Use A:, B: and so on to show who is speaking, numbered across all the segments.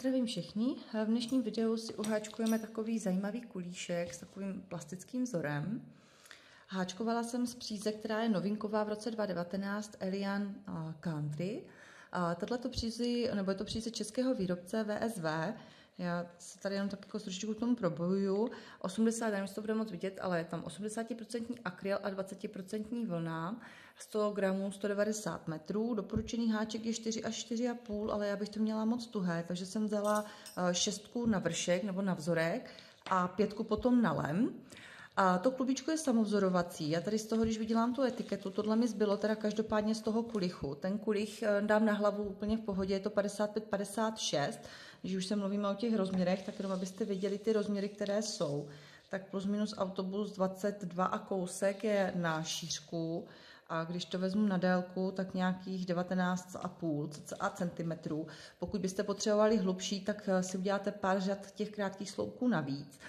A: Zdravím všichni. V dnešním videu si uháčkujeme takový zajímavý kulíšek s takovým plastickým vzorem. Háčkovala jsem z příze, která je novinková v roce 2019, Elian Country. Tato je to příze českého výrobce VSV. Já se tady jenom tak jako trošičku k tomu probojuju. 80, nevím, jestli to bude moc vidět, ale je tam 80% akryl a 20% vlna. 100 gramů, 190 metrů. Doporučený háček je 4 až 4,5, ale já bych to měla moc tuhé, takže jsem vzala 6 na vršek nebo na vzorek a 5 potom na lem. A to klubíčko je samovzorovací. Já tady z toho, když vydělám tu etiketu, tohle mi zbylo teda každopádně z toho kulichu. Ten kulich dám na hlavu úplně v pohodě, je to 55-56. Když už se mluvíme o těch rozměrech, tak jenom abyste věděli ty rozměry, které jsou. Tak plus minus autobus 22 a kousek je na šířku. A když to vezmu na délku, tak nějakých 19,5 centimetrů. Pokud byste potřebovali hlubší, tak si uděláte pár řad těch krátkých sloupků navíc.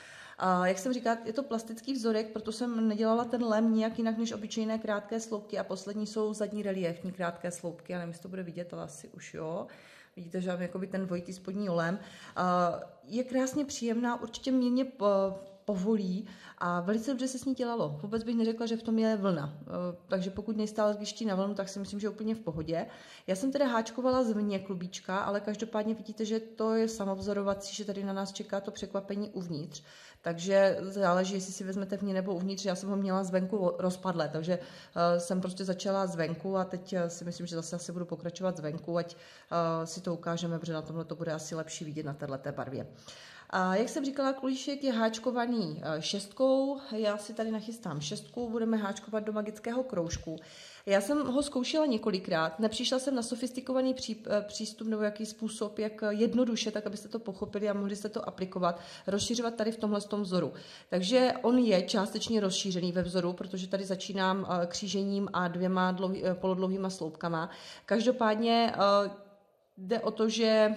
A: Jak jsem říkala, je to plastický vzorek, proto jsem nedělala ten lem nějak jinak než obyčejné krátké sloupky a poslední jsou zadní reliefní krátké sloupky. Já nevím, jestli to bude vidět, ale asi už jo. Vidíte, že mám jakoby ten dvojitý spodní lem. Je krásně příjemná, určitě mírně povolí a velice dobře se s ní dělalo. Vůbec bych neřekla, že v tom je vlna. Takže pokud nejste alergičtí na vlnu, tak si myslím, že je úplně v pohodě. Já jsem teda háčkovala zvně klubíčka, ale každopádně vidíte, že to je samovzorovací, že tady na nás čeká to překvapení uvnitř. Takže záleží, jestli si vezmete vně nebo uvnitř. Já jsem ho měla zvenku rozpadlé, takže jsem prostě začala zvenku a teď si myslím, že zase asi budu pokračovat zvenku, ať si to ukážeme, protože na tomhle to bude asi lepší vidět na této barvě. A jak jsem říkala, kulíšek je háčkovaný 6. Já si tady nachystám 6, budeme háčkovat do magického kroužku. Já jsem ho zkoušela několikrát, nepřišla jsem na sofistikovaný přístup nebo jaký způsob, jak jednoduše, tak abyste to pochopili a mohli jste to aplikovat, rozšířovat tady v tomhle vzoru. Takže on je částečně rozšířený ve vzoru, protože tady začínám křížením a 2 polodlouhýma sloupkama. Každopádně jde o to, že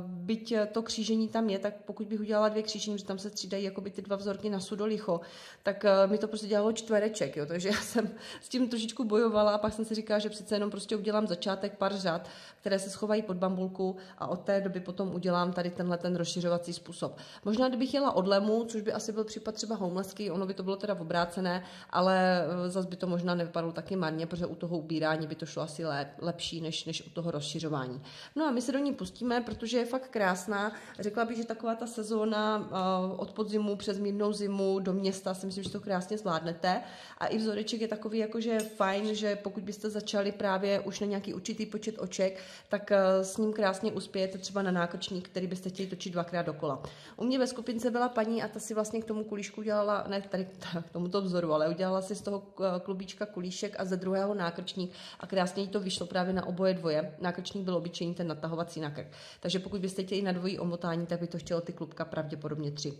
A: byť to křížení tam je, tak pokud bych udělala 2 křížení, že tam se střídají jakoby ty 2 vzorky na sudo licho, tak mi to prostě dělalo čtvereček, jo? Takže já jsem s tím trošičku bojovala a pak jsem si říkala, že přece jenom prostě udělám začátek pár řad, které se schovají pod bambulku a od té doby potom udělám tady tenhle ten rozšiřovací způsob. Možná kdybych jela od lemu, což by asi byl případ třeba homelessky, ono by to bylo teda obrácené, ale zase by to možná nevypadalo taky marně, protože u toho ubírání by to šlo asi lepší než u toho rozšiřování. No a my se do ní pustíme, protože je fakt krásná. Řekla bych, že taková ta sezóna od podzimu přes mírnou zimu do města, si myslím, že to krásně zvládnete. A i vzoreček je takový jakože fajn, že pokud byste začali právě už na nějaký určitý počet oček, tak s ním krásně uspějete třeba na nákrčník, který byste chtěli točit 2krát dokola. U mě ve skupince byla paní a ta si vlastně k tomu kulíšku udělala, ne tady k tomuto vzoru, ale udělala si z toho klubíčka kulíšek a ze druhého nákrčník a krásně jí to vyšlo právě na oboje dvoje. Nákrčník byl obyčejný, ten natahovací na krk. Takže pokud byste chtěli na dvojí omotání, tak by to chtělo ty klubka pravděpodobně 3.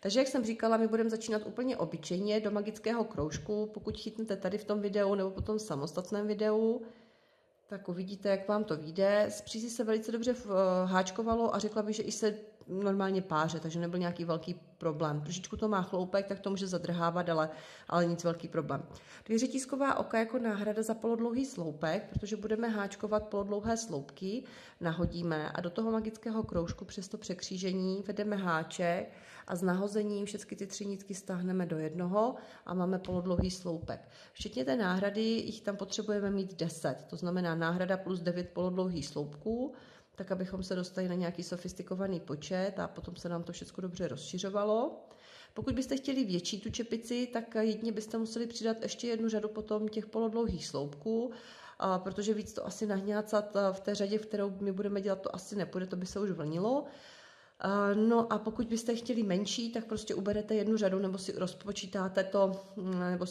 A: Takže jak jsem říkala, my budeme začínat úplně obyčejně do magického kroužku. Pokud chytnete tady v tom videu nebo potom v samostatném videu, tak uvidíte, jak vám to vyjde. Z přízy se velice dobře háčkovalo a řekla bych, že i se normálně páře, takže nebyl nějaký velký problém. Trošičku to má chloupek, tak to může zadrhávat, ale nic velký problém. 2 řetízková oka jako náhrada za polodlouhý sloupek, protože budeme háčkovat polodlouhé sloupky, nahodíme a do toho magického kroužku přes to překřížení vedeme háček a s nahozením všechny ty 3 nitky stáhneme do jednoho a máme polodlouhý sloupek. Včetně té náhrady jich tam potřebujeme mít 10, to znamená náhrada plus 9 polodlouhých sloupků, tak abychom se dostali na nějaký sofistikovaný počet a potom se nám to všechno dobře rozšiřovalo. Pokud byste chtěli větší tu čepici, tak jedině byste museli přidat ještě 1 řadu potom těch polodlouhých sloupků, protože víc to asi nahňácat v té řadě, v kterou my budeme dělat, to asi nepůjde, to by se už vlnilo. No a pokud byste chtěli menší, tak prostě uberete 1 řadu nebo si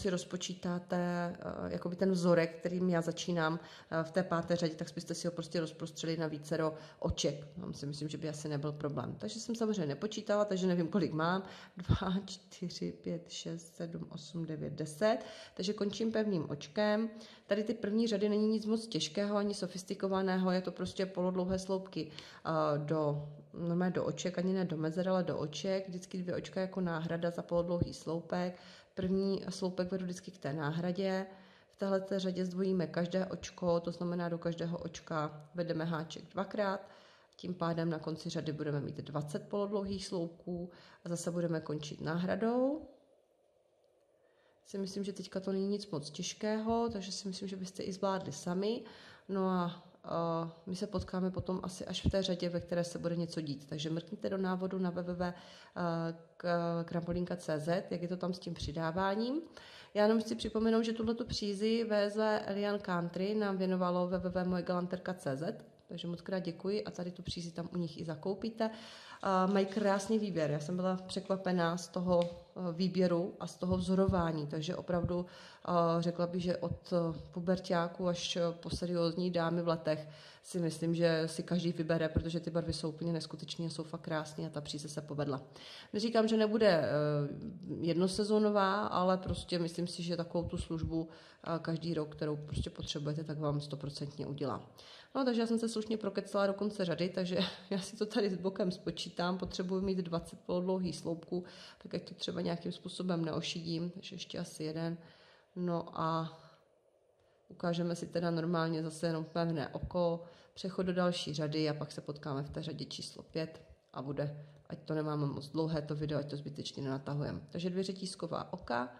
A: rozpočítáte jakoby ten vzorek, kterým já začínám v té 5. řadě, tak byste si ho prostě rozprostřeli na vícero oček. Já si myslím, že by asi nebyl problém. Takže jsem samozřejmě nepočítala, takže nevím, kolik mám. 2, 4, 5, 6, 7, 8, 9, 10. Takže končím pevným očkem. Tady ty první řady není nic moc těžkého ani sofistikovaného, je to prostě polodlouhé sloupky do oček, ani ne do mezer, ale do oček. Vždycky 2 očka jako náhrada za polodlouhý sloupek. První sloupek vedu vždycky k té náhradě. V této řadě zdvojíme každé očko, to znamená do každého očka vedeme háček 2krát. Tím pádem na konci řady budeme mít 20 polodlouhých sloupků a zase budeme končit náhradou. Si myslím, že teďka to není nic moc těžkého, takže si myslím, že byste i zvládli sami. No a my se potkáme potom asi až v té řadě, ve které se bude něco dít. Takže mrkněte do návodu na www.krampolinka.cz, jak je to tam s tím přidáváním. Já jenom chci připomenout, že tuhletu přízi VZ Elian Country nám věnovalo www.mojegalanterka.cz, takže moc krát děkuji a tady tu přízi tam u nich i zakoupíte. Mají krásný výběr. Já jsem byla překvapená z toho výběru a z toho vzorování, takže opravdu řekla bych, že od puberťáků až po seriózní dámy v letech si myslím, že si každý vybere, protože ty barvy jsou úplně neskutečné a jsou fakt krásné a ta příze se povedla. Neříkám, že nebude jednosezónová, ale prostě myslím si, že takovou tu službu každý rok, kterou prostě potřebujete, tak vám 100% udělá. No, takže já jsem se slušně prokecala do konce řady, takže já si to tady s bokem spočítám, potřebuji mít 20 polodlouhých sloupků, tak ať to třeba nějakým způsobem neošidím, takže ještě asi jeden. No a ukážeme si teda normálně zase jenom pevné oko, přechod do další řady a pak se potkáme v té řadě číslo 5 a bude, ať to nemáme moc dlouhé to video, ať to zbytečně nenatahujeme. Takže 2 řetízková oka,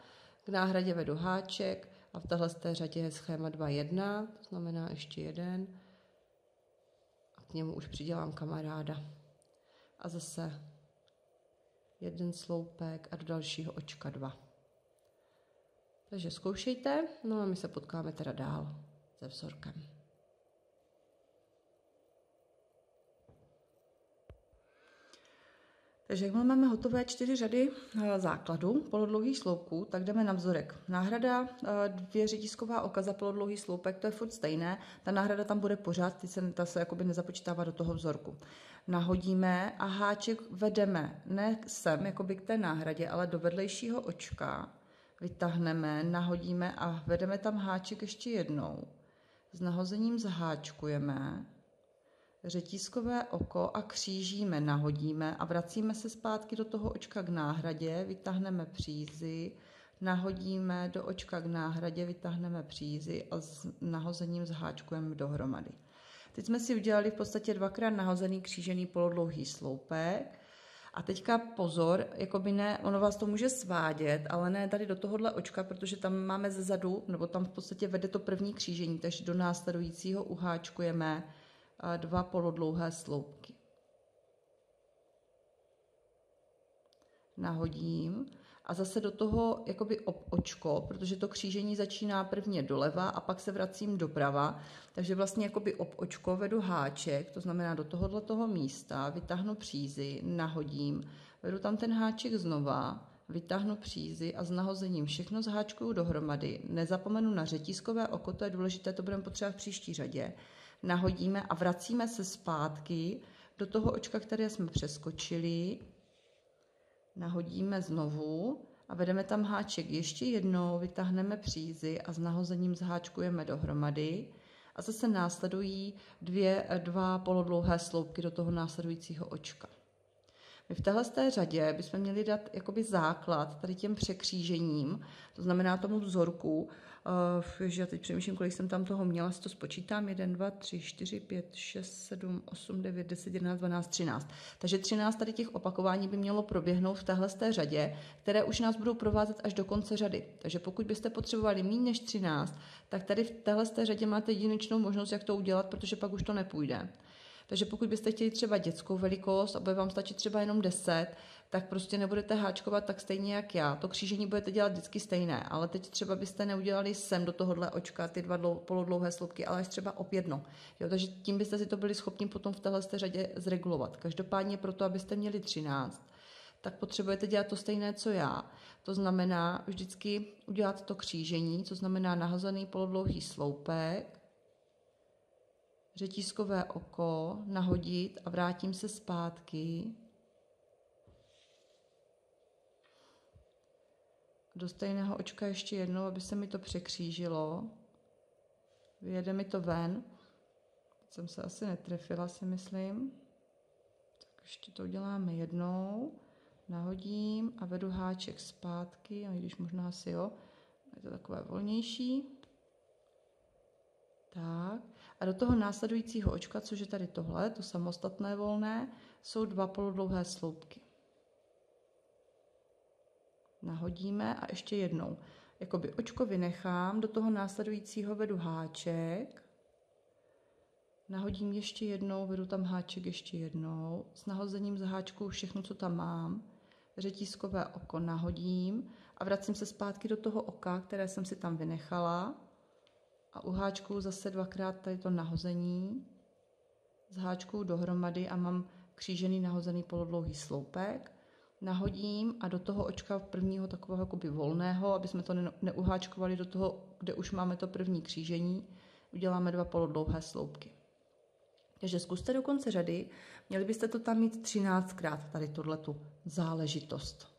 A: k náhradě vedu háček a v téhle řadě je schéma 2-1, to znamená ještě jeden. K němu už přidělám kamaráda. A zase jeden sloupek a do dalšího očka 2. Takže zkoušejte, no a my se potkáme teda dál se vzorkem. Takže jak máme hotové 4 řady základu polodlouhých sloupků, tak jdeme na vzorek. Náhrada 2 řetízková oka za polodlouhý sloupek, to je furt stejné. Ta náhrada tam bude pořád, ta se jakoby nezapočítává do toho vzorku. Nahodíme a háček vedeme ne sem, jakoby k té náhradě, ale do vedlejšího očka. Vytáhneme, nahodíme a vedeme tam háček ještě jednou. S nahozením zaháčkujeme. Řetízkové oko a křížíme, nahodíme a vracíme se zpátky do toho očka k náhradě, vytáhneme přízi, nahodíme do očka k náhradě, vytáhneme přízi a s nahozením zháčkujeme dohromady. Teď jsme si udělali v podstatě 2krát nahozený křížený polodlouhý sloupek. A teďka pozor, jakoby ne, ono vás to může svádět, ale ne tady do tohohle očka, protože tam máme zezadu, nebo tam v podstatě vede to první křížení, takže do následujícího uháčkujeme 2 polodlouhé sloupky. Nahodím a zase do toho jakoby očko, protože to křížení začíná prvně doleva a pak se vracím doprava, takže vlastně jakoby očko vedu háček, to znamená do tohoto místa, vytáhnu přízi, nahodím, vedu tam ten háček znova, vytáhnu přízi a s nahozením všechno zháčkuju dohromady. Nezapomenu na řetízkové oko, to je důležité, to budeme potřebovat v příští řadě. Nahodíme a vracíme se zpátky do toho očka, které jsme přeskočili. Nahodíme znovu a vedeme tam háček ještě jednou, vytáhneme přízi a s nahozením zháčkujeme dohromady. A zase následují 2 polodlouhé sloupky do toho následujícího očka. My v téhle řadě bychom měli dát jakoby základ tady těm překřížením, to znamená tomu vzorku, že já teď přemýšlím, kolik jsem tam toho měla, si to spočítám, 1, 2, 3, 4, 5, 6, 7, 8, 9, 10, 11, 12, 13. Takže 13 tady těch opakování by mělo proběhnout v téhle řadě, které už nás budou provázet až do konce řady. Takže pokud byste potřebovali méně než 13, tak tady v téhle řadě máte jedinečnou možnost, jak to udělat, protože pak už to nepůjde. Takže pokud byste chtěli třeba dětskou velikost a bude vám stačit třeba jenom 10, tak prostě nebudete háčkovat tak stejně jak já. To křížení budete dělat vždycky stejné, ale teď třeba byste neudělali sem do tohohle očka ty 2 polodlouhé sloupky, ale až třeba opět jedno. Jo, takže tím byste si to byli schopni potom v téhle řadě zregulovat. Každopádně proto, abyste měli 13, tak potřebujete dělat to stejné, co já. To znamená vždycky udělat to křížení, co znamená nahozený polodlouhý sloupek, řetízkové oko, nahodit a vrátím se zpátky. Do stejného očka ještě jednou, aby se mi to překřížilo. Vyjede mi to ven. Teď jsem se asi netrefila, si myslím. Tak ještě to uděláme jednou. Nahodím a vedu háček zpátky, a když možná asi jo, je to takové volnější. Tak. A do toho následujícího očka, což je tady tohle, to samostatné volné, jsou 2 polodlouhé sloupky. Nahodíme a ještě jednou. Jakoby očko vynechám, do toho následujícího vedu háček, nahodím ještě jednou, vedu tam háček ještě jednou, s nahozením z háčku všechno, co tam mám, řetízkové oko nahodím a vracím se zpátky do toho oka, které jsem si tam vynechala a u háčku zase 2krát tady to nahození, z háčku dohromady a mám křížený nahozený polodlouhý sloupek, nahodím a do toho očka prvního takového jakoby volného, aby jsme to neuháčkovali do toho, kde už máme to první křížení, uděláme 2 polodlouhé sloupky. Takže zkuste do konce řady, měli byste to tam mít 13krát, tady tuhletu záležitost.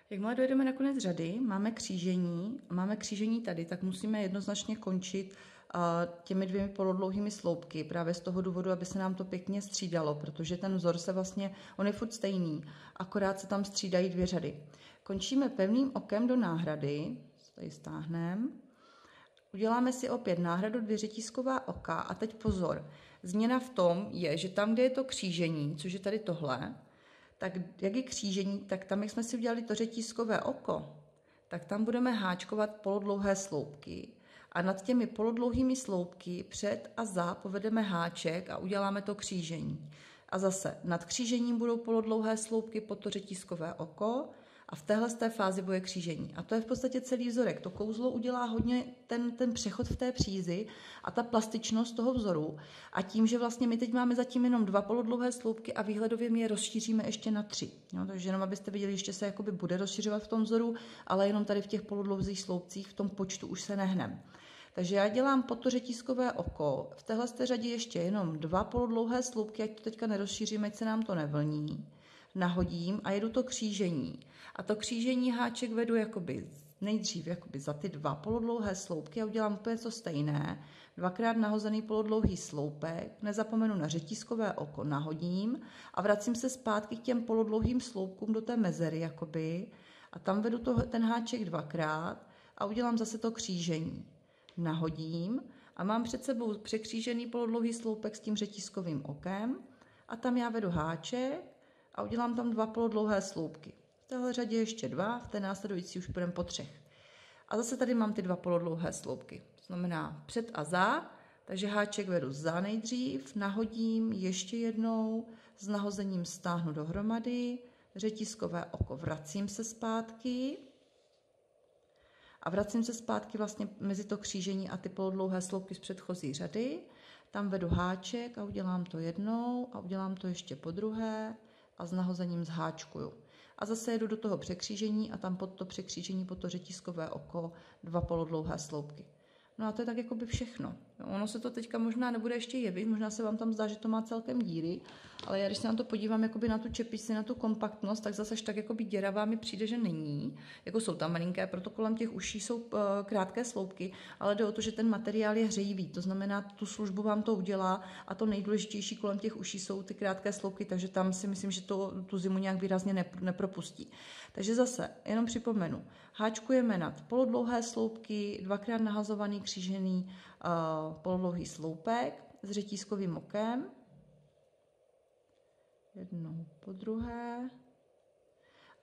A: Jakmile dojedeme na konec řady, máme křížení tady, tak musíme jednoznačně končit těmi 2 polodlouhými sloupky, právě z toho důvodu, aby se nám to pěkně střídalo, protože ten vzor se vlastně, on je furt stejný, akorát se tam střídají 2 řady. Končíme pevným okem do náhrady, tady stáhneme, uděláme si opět náhradu 2 řetízková oka a teď pozor, změna v tom je, že tam, kde je to křížení, což je tady tohle, tak jak je křížení, tak tam, jak jsme si udělali to řetízkové oko, tak tam budeme háčkovat polodlouhé sloupky a nad těmi polodlouhými sloupky před a za povedeme háček a uděláme to křížení. A zase nad křížením budou polodlouhé sloupky pod to řetízkové oko a v téhle fázi bude křížení. A to je v podstatě celý vzorek. To kouzlo udělá hodně ten přechod v té přízi a ta plastičnost toho vzoru. A tím, že vlastně my teď máme zatím jenom 2 polodlouhé sloupky a výhledově my je rozšíříme ještě na 3. Jo, takže jenom abyste viděli, ještě se jakoby bude rozšiřovat v tom vzoru, ale jenom tady v těch polodlouzích sloupcích v tom počtu už se nehnem. Takže já dělám pod to řetízkové oko, v téhle řadě ještě jenom 2 polodlouhé sloupky, ať to teďka nerozšíříme, ať se nám to nevlní. Nahodím a jedu to křížení. A to křížení háček vedu nejdřív za ty 2 polodlouhé sloupky a udělám úplně to stejné. 2krát nahozený polodlouhý sloupek, nezapomenu na řetízkové oko, nahodím a vracím se zpátky k těm polodlouhým sloupkům do té mezery a tam vedu ten háček 2krát a udělám zase to křížení. Nahodím a mám před sebou překřížený polodlouhý sloupek s tím řetízkovým okem a tam já vedu háček a udělám tam 2 polodlouhé sloupky. V téhle řadě ještě 2, v té následující už půjdeme po 3. A zase tady mám ty 2 polodlouhé sloupky. To znamená před a za, takže háček vedu za nejdřív, nahodím ještě jednou, s nahozením stáhnu dohromady, řetízkové oko vracím se zpátky a vracím se zpátky vlastně mezi to křížení a ty polodlouhé sloupky z předchozí řady. Tam vedu háček a udělám to jednou a udělám to ještě po druhé a s nahozením zháčkuju. A zase jedu do toho překřížení a tam pod to překřížení, pod to řetízkové oko 2 polodlouhé sloupky. No a to je tak jakoby všechno. Ono se to teďka možná nebude ještě jevit, možná se vám tam zdá, že to má celkem díry, ale já když se na to podívám jakoby na tu čepici, na tu kompaktnost, tak zase tak jakoby děravá mi přijde, že není. Jako jsou tam malinké, proto kolem těch uší jsou krátké sloupky, ale jde o to, že ten materiál je hřejivý, to znamená, tu službu vám to udělá a to nejdůležitější kolem těch uší jsou ty krátké sloupky, takže tam si myslím, že to tu zimu nějak výrazně nepropustí. Takže zase, jenom připomenu, háčkujeme nad polodlouhé sloupky, 2krát nahazovaný křížený polodlouhý sloupek s řetízkovým okem. Jednou po druhé.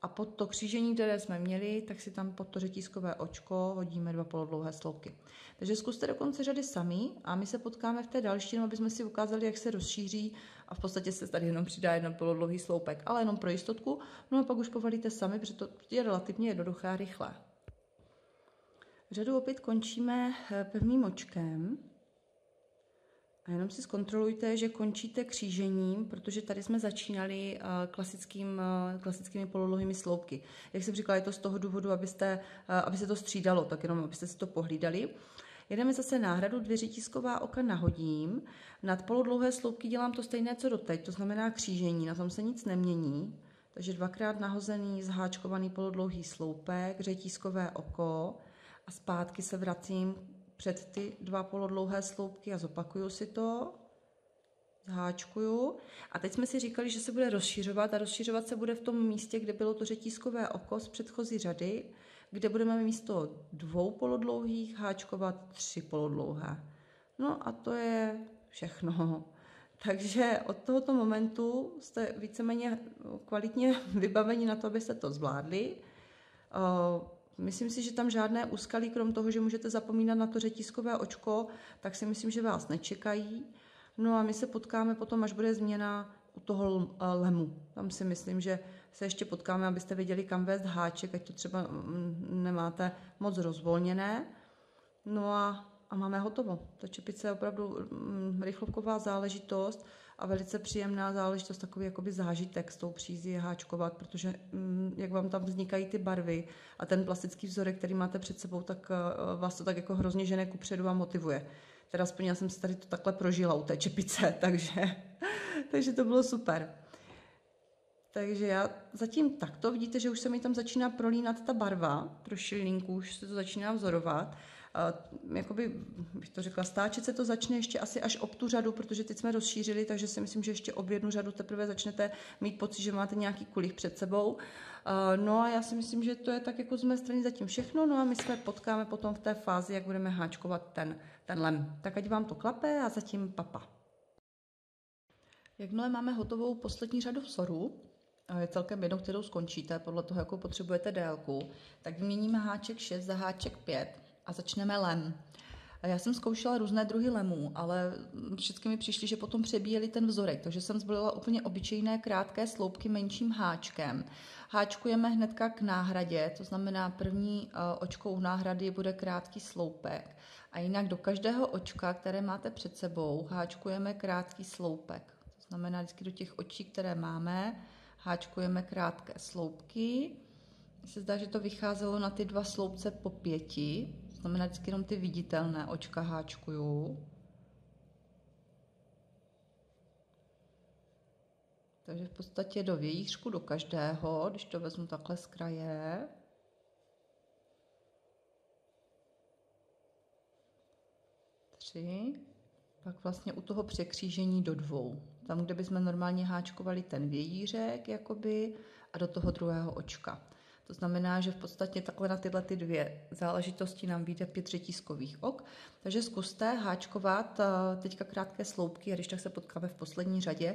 A: A pod to křížení, které jsme měli, tak si tam pod to řetízkové očko hodíme 2 polodlouhé sloupky. Takže zkuste do konce řady sami a my se potkáme v té další, aby jsme si ukázali, jak se rozšíří a v podstatě se tady jenom přidá 1 polodlouhý sloupek, ale jenom pro jistotku. No a pak už povalíte sami, protože to je relativně jednoduché a rychlé. Řadu opět končíme pevným očkem. A jenom si zkontrolujte, že končíte křížením, protože tady jsme začínali klasickými polodlouhými sloupky. Jak jsem říkala, je to z toho důvodu, aby se to střídalo, tak jenom abyste si to pohlídali. Jedeme zase náhradu, 2 řetízková oka nahodím. Nad polodlouhé sloupky dělám to stejné, co doteď, to znamená křížení, na tom se nic nemění. Takže 2krát nahozený, zháčkovaný polodlouhý sloupek, řetízkové oko a zpátky se vracím před ty 2 polodlouhé sloupky a zopakuju si to, zháčkuju. A teď jsme si říkali, že se bude rozšiřovat a rozšiřovat se bude v tom místě, kde bylo to řetízkové oko z předchozí řady. kde budeme místo 2 polodlouhých háčkovat 3 polodlouhé. No a to je všechno. Takže od tohoto momentu jste víceméně kvalitně vybaveni na to, abyste to zvládli. Myslím si, že tam žádné úskalí, krom toho, že můžete zapomínat na to řetízkové očko, tak si myslím, že vás nečekají. No a my se potkáme potom, až bude změna u toho lemu. Tam si myslím, že se ještě potkáme, abyste věděli, kam vést háček, ať to třeba nemáte moc rozvolněné. No a máme hotovo. Ta čepice je opravdu rychlovková záležitost a velice příjemná záležitost, takový jakoby zážitek s tou přízí háčkovat, protože jak vám tam vznikají ty barvy a ten plastický vzorek, který máte před sebou, tak vás to tak jako hrozně žene kupředu a motivuje. Teda aspoň já jsem si tady to takhle prožila u té čepice, takže to bylo super. Takže já zatím takto, vidíte, že už se mi tam začíná prolínat ta barva, pro šilinku už se to začíná vzorovat. Jakoby, bych to řekla, stáčet se to začne ještě asi až ob tu řadu, protože teď jsme rozšířili, takže si myslím, že ještě ob jednu řadu teprve začnete mít pocit, že máte nějaký kulich před sebou. No a já si myslím, že to je tak jako z mé strany zatím všechno, no a my se potkáme potom v té fázi, jak budeme háčkovat ten lem. Tak ať vám to klape a zatím papa. Jakmile máme hotovou poslední řadu vzoru, je celkem jedno, kterou skončíte, podle toho, jakou potřebujete délku, tak vyměníme háček 6 za háček 5 a začneme lem. Já jsem zkoušela různé druhy lemů, ale všichni mi přišli, že potom přebíjeli ten vzorek, takže jsem zvolila úplně obyčejné krátké sloupky menším háčkem. Háčkujeme hnedka k náhradě, to znamená první očko u náhrady bude krátký sloupek a jinak do každého očka, které máte před sebou, háčkujeme krátký sloupek. To znamená vždycky do těch očí, které máme, háčkujeme krátké sloupky. Mně se zdá, že to vycházelo na ty 2 sloupce po 5, to znamená vždycky jenom ty viditelné očka háčkuju. Takže v podstatě do vějířku do každého, když to vezmu takhle z kraje. Tři. Pak vlastně u toho překřížení do 2. Tam, kde bychom normálně háčkovali ten vějířek jakoby, a do toho druhého očka. To znamená, že v podstatě takhle na tyhle ty 2 záležitosti nám vyjde 5 řetízkových ok. Takže zkuste háčkovat teďka krátké sloupky a když tak se potkáme v poslední řadě,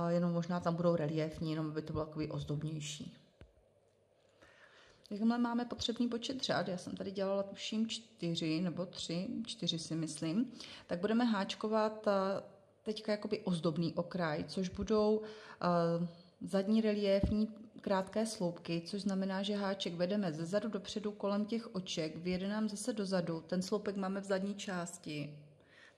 A: jenom možná tam budou reliéfní, jenom aby to bylo takový ozdobnější. Jakmile máme potřebný počet řad, já jsem tady dělala tuším 4 nebo 3, 4 si myslím, tak budeme háčkovat teďka jakoby ozdobný okraj, což budou zadní reliéfní krátké sloupky, což znamená, že háček vedeme ze zadu dopředu kolem těch oček, vyjede nám zase dozadu, ten sloupek máme v zadní části,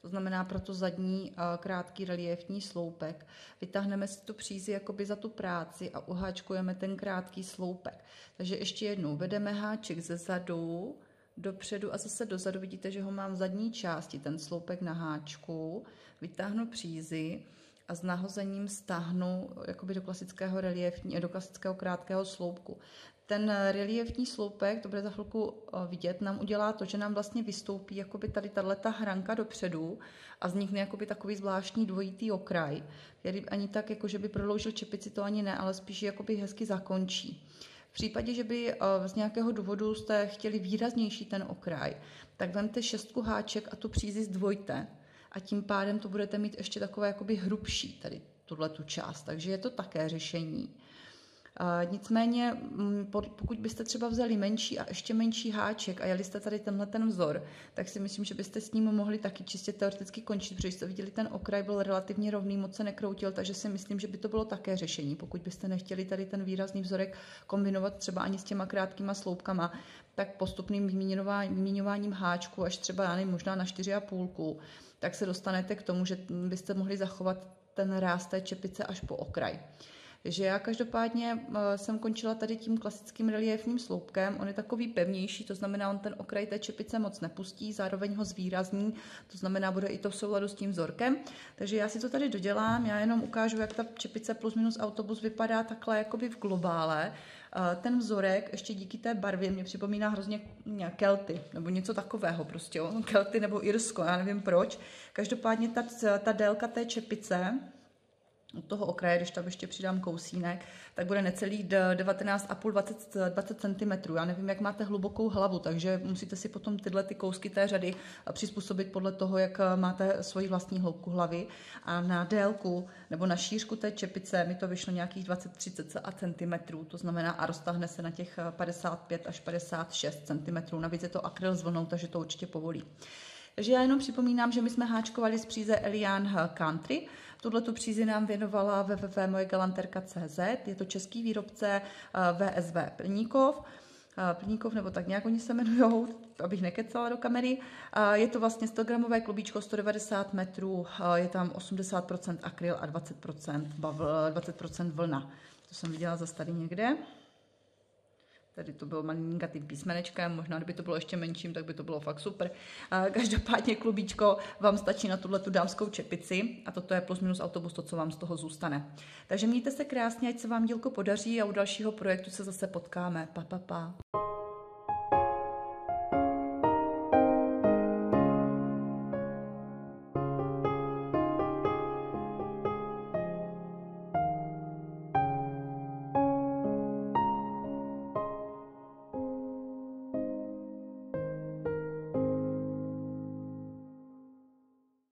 A: to znamená proto zadní krátký reliéfní sloupek. Vytáhneme si tu přízi jakoby za tu práci a uháčkujeme ten krátký sloupek. Takže ještě jednou vedeme háček ze zadu, dopředu a zase dozadu. Vidíte, že ho mám v zadní části, ten sloupek na háčku. Vytáhnu přízi a s nahozením stáhnu jakoby do klasického krátkého sloupku. Ten reliéfní sloupek, to bude za chvilku vidět, nám udělá to, že nám vlastně vystoupí jakoby tady tato hranka dopředu a vznikne jakoby takový zvláštní dvojitý okraj, který ani tak, jako že by prodloužil čepici, to ani ne, ale spíš jakoby hezky zakončí. V případě, že by z nějakého důvodu jste chtěli výraznější ten okraj, tak vemte 6 háček a tu přízi zdvojte a tím pádem to budete mít ještě takové jakoby hrubší, tady tuhletu část, takže je to také řešení. Nicméně, pokud byste třeba vzali menší a ještě menší háček a jeli jste tady tenhle ten vzor, tak si myslím, že byste s ním mohli taky čistě teoreticky končit, protože jste viděli, ten okraj byl relativně rovný, moc se nekroutil, takže si myslím, že by to bylo také řešení. Pokud byste nechtěli tady ten výrazný vzorek kombinovat třeba ani s těma krátkýma sloupkama, tak postupným vyměňováním háčku až třeba, já nevím, možná na 4,5, tak se dostanete k tomu, že byste mohli zachovat ten ráz té čepice až po okraj. Takže já každopádně jsem končila tady tím klasickým reliéfním sloupkem. On je takový pevnější, to znamená, on ten okraj té čepice moc nepustí, zároveň ho zvýrazní, to znamená, bude i to v souladu s tím vzorkem. Takže já si to tady dodělám, já jenom ukážu, jak ta čepice plus minus autobus vypadá takhle jakoby v globále. Ten vzorek ještě díky té barvě mě připomíná hrozně Kelty, nebo něco takového prostě, Kelty nebo Irsko, já nevím proč. Každopádně ta délka té čepice od toho okraje, když tam ještě přidám kousínek, tak bude necelých 19,5-20 cm. Já nevím, jak máte hlubokou hlavu, takže musíte si potom tyhle ty kousky té řady přizpůsobit podle toho, jak máte svoji vlastní hloubku hlavy. A na délku nebo na šířku té čepice mi to vyšlo nějakých 20-30 cm, to znamená a roztáhne se na těch 55 až 56 cm. Navíc je to akryl s vlnou, takže to určitě povolí. Takže já jenom připomínám, že my jsme háčkovali z příze Eliane Country. Tuhletu přízi nám věnovala www.mojegalanterka.cz. Je to český výrobce VSV Plníkov, nebo tak nějak oni se jmenujou, abych nekecala do kamery. Je to vlastně 100 gramové klubíčko, 190 metrů, je tam 80% akryl a 20% vlna. To jsem viděla zase tady někde. Tady to bylo malinkatým písmenečkem, možná kdyby to bylo ještě menším, tak by to bylo fakt super. Každopádně klubíčko vám stačí na tuhletu dámskou čepici a toto je plus minus autobus, to, co vám z toho zůstane. Takže mějte se krásně, ať se vám dílko podaří a u dalšího projektu se zase potkáme. Pa.